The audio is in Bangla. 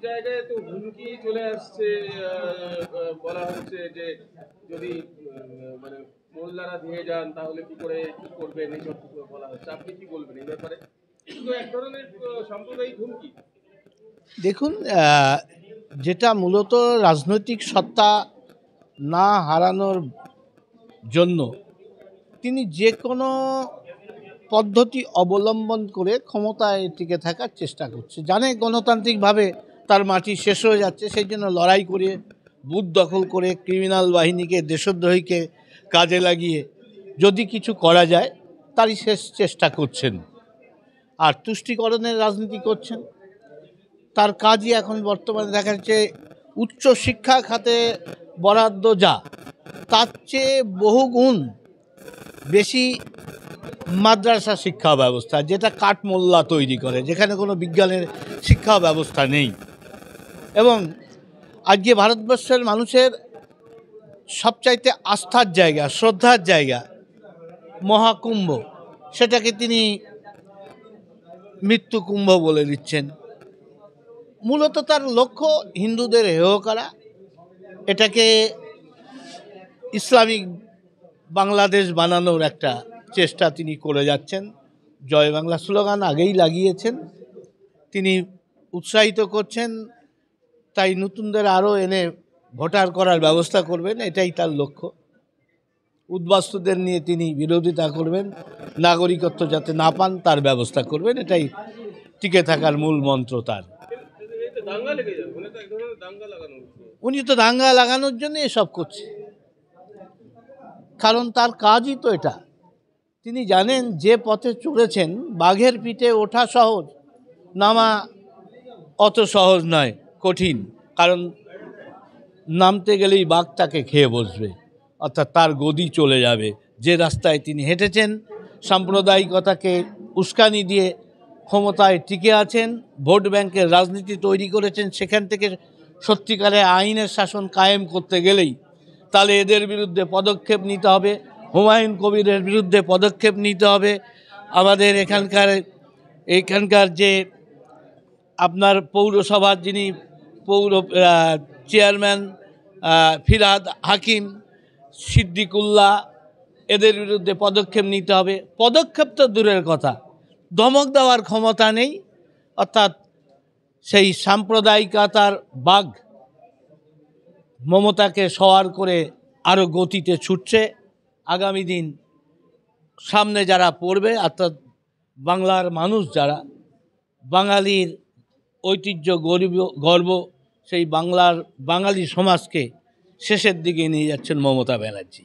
জায়গায় তো হুমকি চলে আসছে, বলা হচ্ছে যে যদি মানে মোল্লারা দিয়ে যান তাহলে কি করবেন, এইসব বলা হচ্ছে। আপনি কি বলবেন এই ব্যাপারে? কিন্তু এক ধরনের সাম্প্রদায়িক হুমকি। দেখুন, যেটা মূলত রাজনৈতিক সত্তা না হারানোর জন্য তিনি যে কোনো পদ্ধতি অবলম্বন করে ক্ষমতায় টিকে থাকার চেষ্টা করছে। জানে গণতান্ত্রিকভাবে তার মাটি শেষ হয়ে যাচ্ছে, সেই জন্য লড়াই করে, বুথ দখল করে, ক্রিমিনাল বাহিনীকে, দেশদ্রোহীকে কাজে লাগিয়ে যদি কিছু করা যায় তারই শেষ চেষ্টা করছেন। আর তুষ্টিকরণের রাজনীতি করছেন। তার কাজই এখন বর্তমানে দেখা যাচ্ছে উচ্চ শিক্ষা খাতে বরাদ্দ যা, তার চেয়ে বহুগুণ বেশি মাদ্রাসা শিক্ষা ব্যবস্থা, যেটা কাঠমোল্লা তৈরি করে, যেখানে কোনো বিজ্ঞানের শিক্ষা ব্যবস্থা নেই। এবং আজকে ভারতবর্ষের মানুষের সবচাইতে আস্থার জায়গা, শ্রদ্ধার জায়গা মহাকুম্ভ, সেটাকে তিনি মৃত্যু কুম্ভ বলে দিচ্ছেন। মূলত তার লক্ষ্য হিন্দুদের হেয় করা, এটাকে ইসলামিক বাংলাদেশ বানানোর একটা চেষ্টা তিনি করে যাচ্ছেন। জয় বাংলা স্লোগান আগেই লাগিয়েছেন, তিনি উৎসাহিত করছেন, তাই নতুনদের আরও এনে ভোটার করার ব্যবস্থা করবেন, এটাই তার লক্ষ্য। উদ্বাস্তুদের নিয়ে তিনি বিরোধিতা করবেন, নাগরিকত্ব যাতে না পান তার ব্যবস্থা করবেন, এটাই টিকে থাকার মূল মন্ত্র তার। উনি তো দাঙ্গা লাগানোর জন্য এসব করছে, কারণ তার কাজই তো এটা। তিনি জানেন যে পথে চলেছেন, বাঘের পিঠে ওঠা সহজ, নামা অত সহজ নয়, কঠিন। কারণ নামতে গেলেই বাঘ তাকে খেয়ে বসবে, অর্থাৎ তার গদি চলে যাবে। যে রাস্তায় তিনি হেঁটেছেন, সাম্প্রদায়িকতাকে উস্কানি দিয়ে ক্ষমতায় টিকে আছেন, ভোট ব্যাংকের রাজনীতি তৈরি করেছেন, সেখান থেকে সত্যিকারে আইনের শাসন কায়েম করতে গেলেই তাহলে এদের বিরুদ্ধে পদক্ষেপ নিতে হবে, হুমায়ুন কবিরের বিরুদ্ধে পদক্ষেপ নিতে হবে। আমাদের এখানকার যে আপনার পৌরসভার যিনি চেয়ারম্যান ফিরহাদ হাকিম, সিদ্দিকুল্লাহ, এদের বিরুদ্ধে পদক্ষেপ নিতে হবে। পদক্ষেপ তো দূরের কথা, ধমক দেওয়ার ক্ষমতা নেই। অর্থাৎ সেই সাম্প্রদায়িকতার বাঘ মমতাকে সওয়ার করে আরও গতিতে ছুটছে। আগামী দিন সামনে যারা পড়বে, অর্থাৎ বাংলার মানুষ যারা, বাঙালির ঐতিহ্য গর্ব সেই বাঙালি সমাজকে শেষের দিকে নিয়ে যাচ্ছেন মমতা ব্যানার্জি।